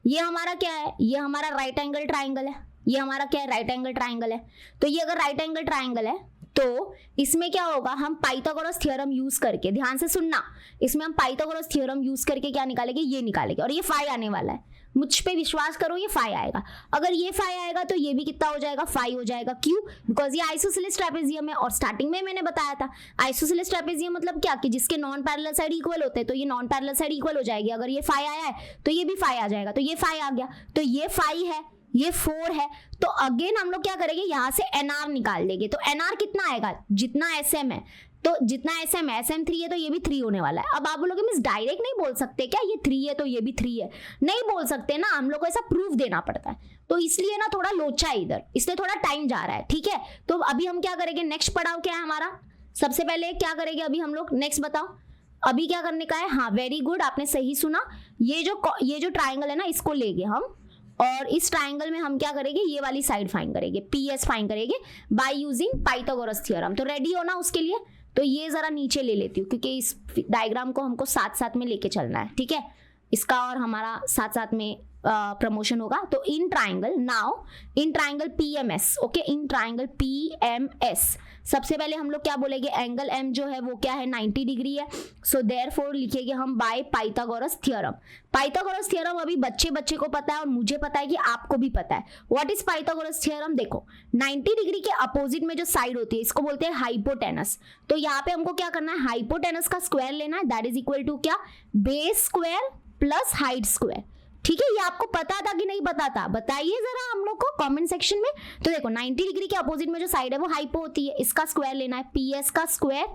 ये हमारा क्या है, ये हमारा राइट एंगल ट्राइंगल है, ये हमारा क्या है, राइट एंगल ट्राइंगल है। तो ये अगर राइट एंगल ट्राइंगल है तो इसमें क्या होगा, हम पाइथागोरस थ्योरम यूज करके, ध्यान से सुनना, इसमें हम पाइथागोरस थ्योरम यूज करके क्या निकालेंगे, ये निकालेंगे, और ये फाई आने वाला है, मुझ पे विश्वास करो, ये फाई आएगा। अगर ये फाई आएगा तो ये भी कितना हो जाएगा, फाई हो जाएगा। क्यों, बिकॉज ये आइसोसेलेस ट्रेपेजियम है, और स्टार्टिंग में मैंने बताया था आइसोसेलेस ट्रेपेजियम मतलब क्या, कि जिसके नॉन पैरेलल साइड इक्वल होते हैं, तो ये नॉन पैरेलल साइड इक्वल हो जाएगी। अगर ये फाई आया है तो ये भी फाई आ जाएगा, तो ये फाई आ गया, तो ये फाई है, ये 4 है, तो अगेन हम लोग क्या करेंगे, यहाँ से NR निकाल देंगे। तो NR कितना आएगा, जितना SM है, तो जितना SM 3 है, तो ये भी 3 होने वाला है। अब आप बोलोगे मिस डायरेक्ट नहीं बोल सकते क्या, ये 3 है तो ये भी 3 है, नहीं बोल सकते ना, हम लोग को ऐसा प्रूफ देना पड़ता है, तो इसलिए ना थोड़ा लोचा है इधर, इसलिए थोड़ा टाइम जा रहा है, ठीक है। तो अभी हम क्या करेंगे, नेक्स्ट पड़ाव क्या है हमारा, सबसे पहले क्या करेंगे अभी हम लोग, नेक्स्ट बताओ अभी क्या करने का है। हाँ वेरी गुड, आपने सही सुना, ये जो ट्राइंगल है ना, इसको लेंगे हम, और इस ट्राइंगल में हम क्या करेंगे, ये वाली साइड फाइंड करेंगे, PS फाइंड करेंगे बाय यूजिंग पाइथागोरस थ्योरम। तो रेडी हो ना उसके लिए, तो ये जरा नीचे ले लेती हूँ, क्योंकि इस डायग्राम को हमको साथ साथ में लेके चलना है, ठीक है, इसका और हमारा साथ साथ में प्रमोशन होगा। तो in triangle PMS, okay, in triangle PMS सबसे पहले हम लोग क्या बोलेंगे, एंगल M जो है वो क्या है, 90 डिग्री है। सो देयरफॉर लिखेंगे हम by Pythagoras theorem. Pythagoras theorem अभी बच्चे को पता है, और मुझे पता है कि आपको भी पता है। व्हाट इज पाइथागोरस थ्योरम, देखो 90 डिग्री के अपोजिट में जो साइड होती है, इसको बोलते हैं हाइपोटेनस। तो यहाँ पे हमको क्या करना है, हाइपोटेनस का स्क्वायर लेना है, दैट इज इक्वल टू क्या, base square plus height square, ठीक है। ये आपको पता था कि नहीं पता था, बताइए जरा हम लोग को कमेंट सेक्शन में। तो देखो 90 डिग्री के अपोजिट में जो साइड है वो हाइपो होती है, इसका स्क्वायर लेना है, PS का square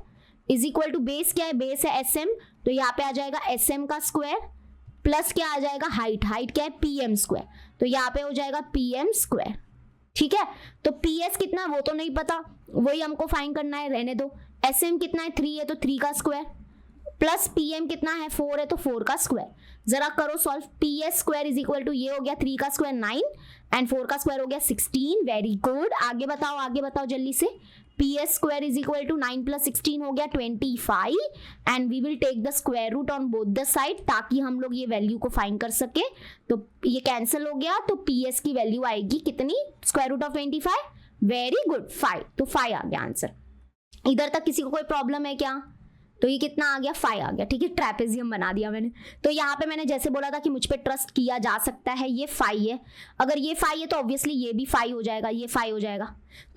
is equal to base क्या है, बेस है SM, तो यहाँ पे आ जाएगा SM का स्क्वायर प्लस क्या आ जाएगा, हाइट क्या है, PM स्क्वायर, तो यहाँ पे हो जाएगा PM स्क्वायर, ठीक है। तो PS कितना वो तो नहीं पता, वही हमको फाइंड करना है, रहने दो। SM कितना है, 3 है, तो 3 का स्क्वायर प्लस PM कितना है, 4 है, तो 4 का स्क्वायर। जरा करो solve, PS square is equal to ये हो गया 3 का स्क्वायर 9 एंड 4 का स्क्वायर हो गया 16। वेरी गुड, आगे बताओ जल्दी से। PS square is equal to 9 plus 16 हो गया 25 and we will take the square root on both the side, ताकि हम लोग ये वैल्यू को फाइंड कर सके। तो ये कैंसिल हो गया, तो PS की वैल्यू आएगी कितनी, square root of 25, very good 5, तो 5 आ गया आंसर। इधर तक किसी को कोई प्रॉब्लम है क्या, तो ये कितना आ गया, 5 आ गया, ठीक है, ट्रेपेजियम बना दिया मैंने। तो यहाँ पे मैंने जैसे बोला था कि मुझ पे ट्रस्ट किया जा सकता है, ये 5 है, अगर ये 5 है तो ऑब्वियसली ये भी 5 हो जाएगा, ये 5 हो जाएगा।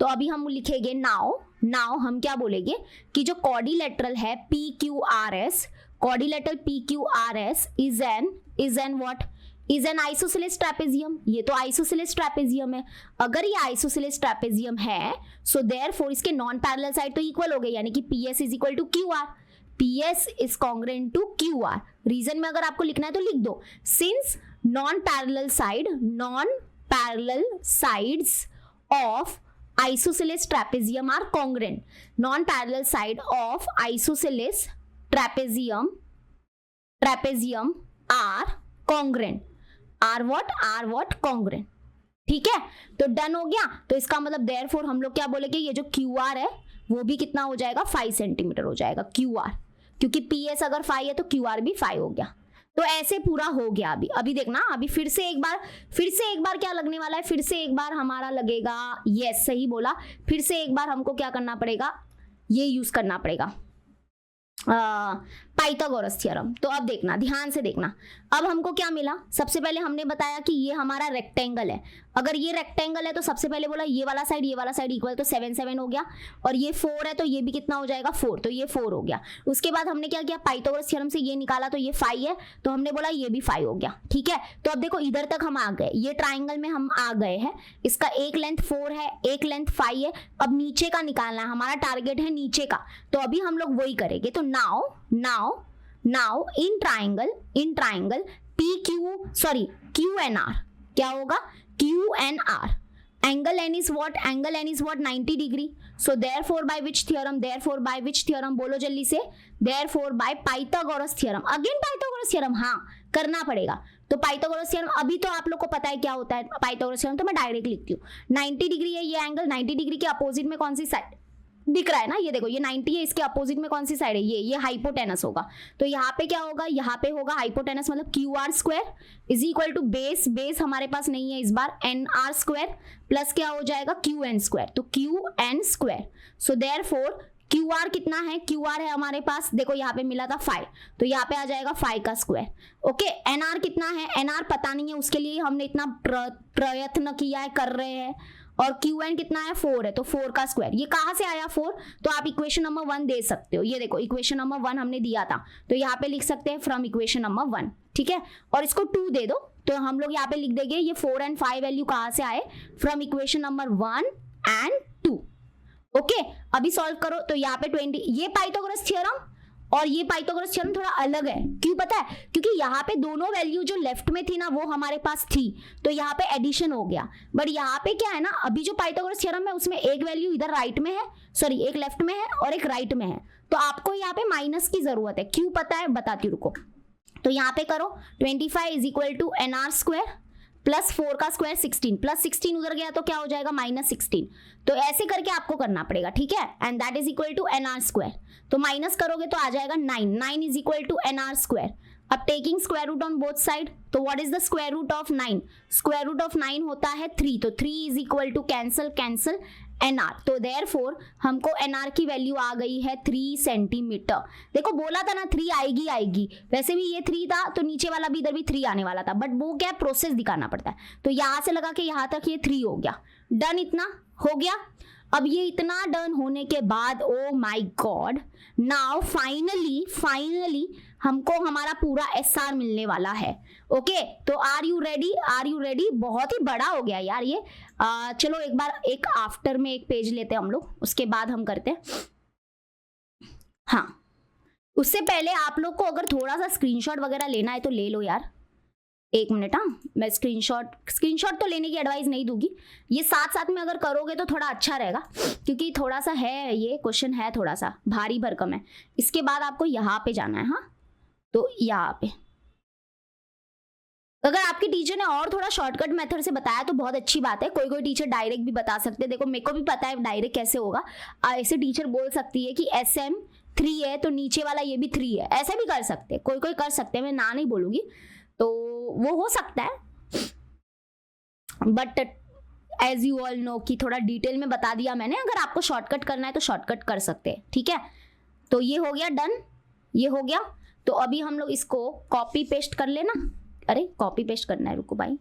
तो अभी हम लिखेंगे नाउ हम क्या बोलेंगे कि जो कॉर्डिलेटरल है PQRS, quadrilateral PQRS is an what, is an isosceles trapezium. ये तो आइसोसेलेस ट्रेपेजियम है, अगर ये आइसोसेलेस ट्रेपेजियम है सो देयरफॉर इसके नॉन पैरेलल साइड तो इक्वल हो गए, यानी कि PS is equal to QR, PS is congruent to QR। Reason में अगर आपको लिखना है तो लिख दो, since non parallel sides of isosceles trapezium are congruent, non parallel side of isosceles trapezium are congruent, are what congruent, ठीक है। तो डन हो गया, तो इसका मतलब देयरफॉर हम लोग क्या बोलेंगे, ये जो QR है वो भी कितना हो जाएगा, 5 सेंटीमीटर हो जाएगा QR, क्योंकि PS अगर 5 है तो QR भी 5 हो गया। तो ऐसे पूरा हो गया। अभी देखना, अभी फिर से एक बार क्या लगने वाला है, फिर से एक बार हमारा लगेगा, यस सही बोला, फिर से एक बार हमको क्या करना पड़ेगा, ये यूज करना पड़ेगा पाइथागोरस थ्योरम। तो अब देखना, ध्यान से देखना, अब हमको क्या मिला, सबसे पहले हमने बताया कि ये हमारा रेक्टेंगल है। अगर ये रेक्टेंगल है तो सबसे पहले बोला ये वाला साइड इक्वल, तो 7 7 हो गया, और ये 4 है तो ये भी कितना हो जाएगा 4, तो ये 4 हो गया। उसके बाद हमने क्या किया, पाइथागोरस थ्योरम से ये निकाला तो ये 5 है, तो हमने बोला ये भी 5 हो गया, ठीक है। तो अब देखो इधर तक हम आ गए, ये ट्राइंगल में हम आ गए हैं, इसका एक लेंथ 4 है, एक लेंथ 5 है। अब नीचे का निकालना है, हमारा टारगेट है नीचे का, तो अभी हम लोग वही करेंगे। तो नाउ इन ट्राइंगल QNR क्या होगा, QNR, angle n is what 90 degree, so therefore by which theorem बोलो जल्दी से, therefore by Pythagoras theorem, again Pythagoras theorem, हाँ करना पड़ेगा। तो पाइथागोरस थ्योरम अभी तो आप लोग को पता है क्या होता है पाइथागोरस थ्योरम, तो मैं डायरेक्ट लिखती हूँ। 90 डिग्री है ये एंगल, 90 डिग्री के अपोजिट में कौन सी साइड दिख रहा है ना, ये देखो ये 90 है, इसके अपोजिट में कौन सी साइड है, ये हाइपोटेनस होगा। तो यहाँ पे क्या होगा, यहाँ पे होगा हाइपोटेनस, मतलब QR square is equal to base हमारे पास नहीं है इस बार, NR स्क्वायर प्लस क्या हो जाएगा QN स्क्वायर, तो QN square. So therefore QR कितना है, QR है हमारे पास, देखो यहाँ पे मिला था 5, तो यहाँ पे आ जाएगा 5 का स्क्वायर। ओके, NR कितना है, NR पता नहीं है, उसके लिए हमने इतना प्रयत्न किया है, कर रहे हैं। और QN कितना है, 4 है, तो 4 का स्क्वायर। ये कहाँ से आया 4, तो आप इक्वेशन नंबर 1 दे सकते हो, ये देखो इक्वेशन नंबर 1 हमने दिया था, तो यहाँ पे लिख सकते हैं फ्रॉम इक्वेशन नंबर 1, ठीक है। और इसको 2 दे दो, तो हम लोग यहाँ पे लिख देंगे ये 4 एंड 5 वैल्यू कहाँ से आए, from equation number 1 and 2। Okay, अभी सॉल्व करो, तो यहाँ पे 20, ये पाइथागोरस थ्योरम और ये पाइथागोरस थ्योरम थोड़ा अलग है, क्यों पता है, क्योंकि यहाँ पे दोनों वैल्यू जो लेफ्ट में थी ना वो हमारे पास थी, तो यहाँ पे एडिशन हो गया। बट यहाँ पे क्या है ना, अभी जो पाइथागोरस थ्योरम है उसमें एक वैल्यू इधर राइट में है, सॉरी एक लेफ्ट में है और एक राइट में है, तो आपको यहाँ पे माइनस की जरूरत है, क्यों पता है बताती रुको। तो यहाँ पे करो 25 is equal to NR square plus 4 का स्क्वायर 16, प्लस 16 उधर गया तो क्या हो जाएगा -16, तो ऐसे करके आपको करना पड़ेगा, ठीक है। And that is equal to NR square, तो माइनस करोगे तो आ जाएगा 9 is equal to NR square. अब taking square root on both side, तो what is the square root of 9, square root of 9 होता है 3, तो 3 is equal to cancel NR, तो देयरफॉर हमको NR की वैल्यू आ गई है 3 सेंटीमीटर। देखो बोला था ना 3 आएगी, वैसे भी ये 3 था तो नीचे वाला भी इधर भी 3 आने वाला था, बट वो क्या प्रोसेस दिखाना पड़ता है, तो यहाँ से लगा के यहाँ तक ये 3 हो गया, डन, इतना हो गया। अब ये इतना डन होने के बाद, oh my God, now finally हमको हमारा पूरा SR मिलने वाला है। ओके, तो आर यू रेडी, बहुत ही बड़ा हो गया यार ये। चलो एक बार एक आफ्टर में एक पेज लेते हैं हम लोग, उसके बाद हम करते हैं। हाँ, उससे पहले आप लोग को अगर थोड़ा सा स्क्रीनशॉट वगैरह लेना है तो ले लो यार, 1 मिनट। हाँ, मैं स्क्रीनशॉट तो लेने की एडवाइस नहीं दूंगी, ये साथ में अगर करोगे तो थोड़ा अच्छा रहेगा, क्योंकि थोड़ा सा है, ये क्वेश्चन है थोड़ा सा भारी भरकम है। इसके बाद आपको यहाँ पे जाना है, हाँ, तो यहाँ पे अगर आपके टीचर ने और थोड़ा शॉर्टकट मेथड से बताया तो बहुत अच्छी बात है, कोई टीचर डायरेक्ट भी बता सकते हैं, देखो मेरे को भी पता है डायरेक्ट कैसे होगा। ऐसे टीचर बोल सकती है कि SM 3 है तो नीचे वाला ये भी 3 है, ऐसे भी कर सकते हैं, कोई कर सकते हैं, मैं ना नहीं बोलूंगी, तो वो हो सकता है। But as you all know कि थोड़ा डिटेल में बता दिया मैंने, अगर आपको शॉर्टकट करना है तो शॉर्टकट कर सकते हैं, ठीक है। तो ये हो गया डन, ये हो गया। तो अभी हम लोग इसको कॉपी पेस्ट कर लेना, अरे कॉपी पेस्ट करना है, रुको भाई,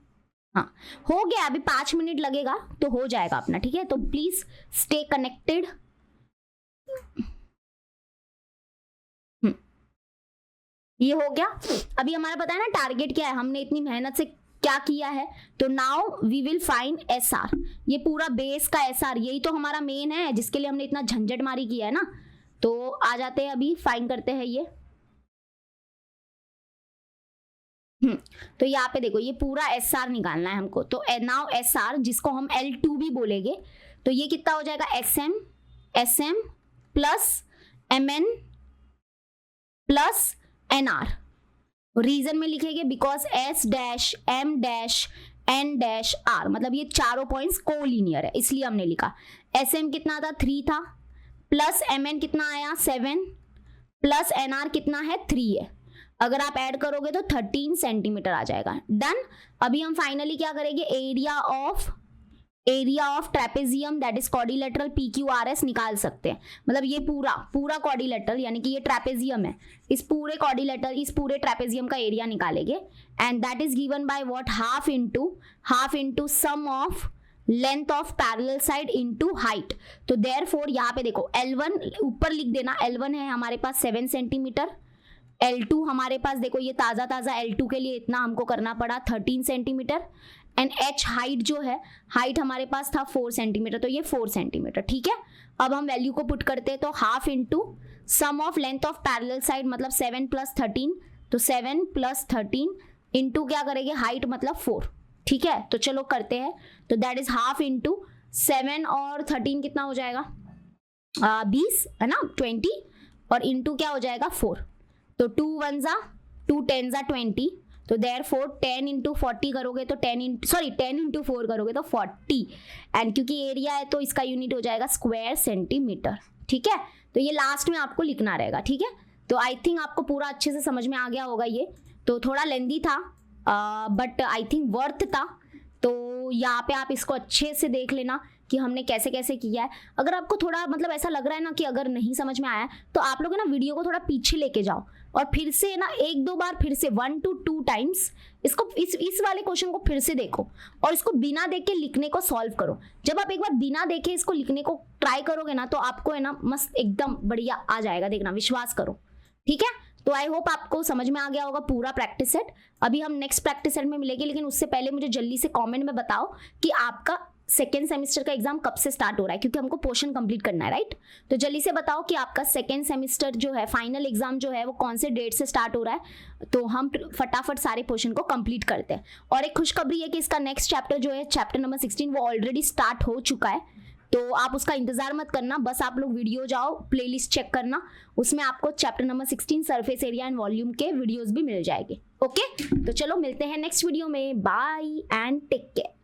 हाँ हो गया, अभी 5 मिनट लगेगा तो हो जाएगा अपना, ठीक है। तो प्लीज स्टे कनेक्टेड। ये हो गया। अभी हमारा पता है ना टारगेट क्या है, हमने इतनी मेहनत से क्या किया है, तो now we will find SR, ये पूरा बेस का SR, यही तो हमारा मेन है जिसके लिए हमने इतना झंझट मारी किया है ना। तो आ जाते हैं, अभी फाइंड करते हैं ये। तो यहाँ पे देखो ये पूरा SR निकालना है हमको, तो नाउ SR जिसको हम L2 भी बोलेंगे, तो ये कितना हो जाएगा, SM plus MN plus NR। Reason में लिखेंगे because S dash M dash N dash R, मतलब ये चारों पॉइंट्स कोलिनियर है, इसलिए हमने लिखा। SM कितना था, 3 था, प्लस MN कितना आया 7, प्लस NR कितना है 3 है। अगर आप ऐड करोगे तो 13 सेंटीमीटर आ जाएगा। डन। अभी हम फाइनली क्या करेंगे, area of trapezium that is quadrilateral PQRS निकाल सकते हैं। मतलब ये पूरा क्वाड्रिलेटरल यानी कि ये ट्रेपेजियम है, इस पूरे ट्रेपेजियम का एरिया निकालेंगे and that is given by what, half into sum of length of parallel side into height. तो देयरफॉर यहाँ पे देखो L1 ऊपर लिख देना, L1 है हमारे पास 7 सेंटीमीटर, L2 हमारे पास देखो ये ताज़ा L2 के लिए इतना हमको करना पड़ा 13 सेंटीमीटर एंड H हाइट जो है, हाइट हमारे पास था 4 सेंटीमीटर, तो ये 4 सेंटीमीटर। ठीक है, अब हम वैल्यू को पुट करते हैं तो half into sum of length of parallel side मतलब 7 + 13, तो 7 + 13 इंटू क्या करेंगे हाइट मतलब 4। ठीक है, तो चलो करते हैं। तो दैट इज हाफ इंटू 7 और 13 कितना हो जाएगा 20 है ना, 20 और इंटू क्या हो जाएगा 4, तो 2 1 ज़ा 2 10 ज़ा 20, तो देयरफॉर 10 इंटू 40 करोगे तो 10 इंटू 4 करोगे तो 40 एंड क्योंकि एरिया है तो इसका यूनिट हो जाएगा स्क्वायर सेंटीमीटर। ठीक है, तो ये लास्ट में आपको लिखना रहेगा। ठीक है, तो आई थिंक आपको पूरा अच्छे से समझ में आ गया होगा। ये तो थोड़ा लेंदी था बट आई थिंक वर्थ था। तो यहाँ पे आप इसको अच्छे से देख लेना कि हमने कैसे कैसे किया है। अगर आपको थोड़ा मतलब ऐसा लग रहा है ना कि अगर नहीं समझ में आया तो आप लोग ना वीडियो को थोड़ा पीछे लेके जाओ और फिर से ना 1-2 बार फिर से 1 to 2 टाइम्स इसको इस वाले क्वेश्चन को फिर से देखो और इसको बिना देख के लिखने को सॉल्व करो। जब आप एक बार बिना देखे इसको लिखने को ट्राई करोगे ना तो आपको है ना मस्त एकदम बढ़िया आ जाएगा, देखना, विश्वास करो। ठीक है, तो आई होप आपको समझ में आ गया होगा पूरा प्रैक्टिस सेट। अभी हम नेक्स्ट प्रैक्टिस सेट में मिलेंगे, लेकिन उससे पहले मुझे जल्दी से कमेंट में बताओ कि आपका सेकेंड सेमेस्टर का एग्जाम कब से स्टार्ट हो रहा है, क्योंकि हमको पोर्शन कंप्लीट करना है, राइट। तो जल्दी से बताओ कि आपका सेकेंड सेमेस्टर जो है फाइनल एग्जाम जो है वो कौन से डेट से स्टार्ट हो रहा है, तो हम फटाफट सारे पोर्शन को कंप्लीट करते हैं। और एक खुशखबरी है कि इसका नेक्स्ट चैप्टर जो है चैप्टर नंबर 16 वो ऑलरेडी स्टार्ट हो चुका है, तो आप उसका इंतजार मत करना, बस आप लोग वीडियो जाओ, प्लेलिस्ट चेक करना, उसमें आपको chapter number 16 surface area and volume के वीडियोस भी मिल जाएंगे। ओके, तो चलो मिलते हैं नेक्स्ट वीडियो में, बाय एंड टेक केयर।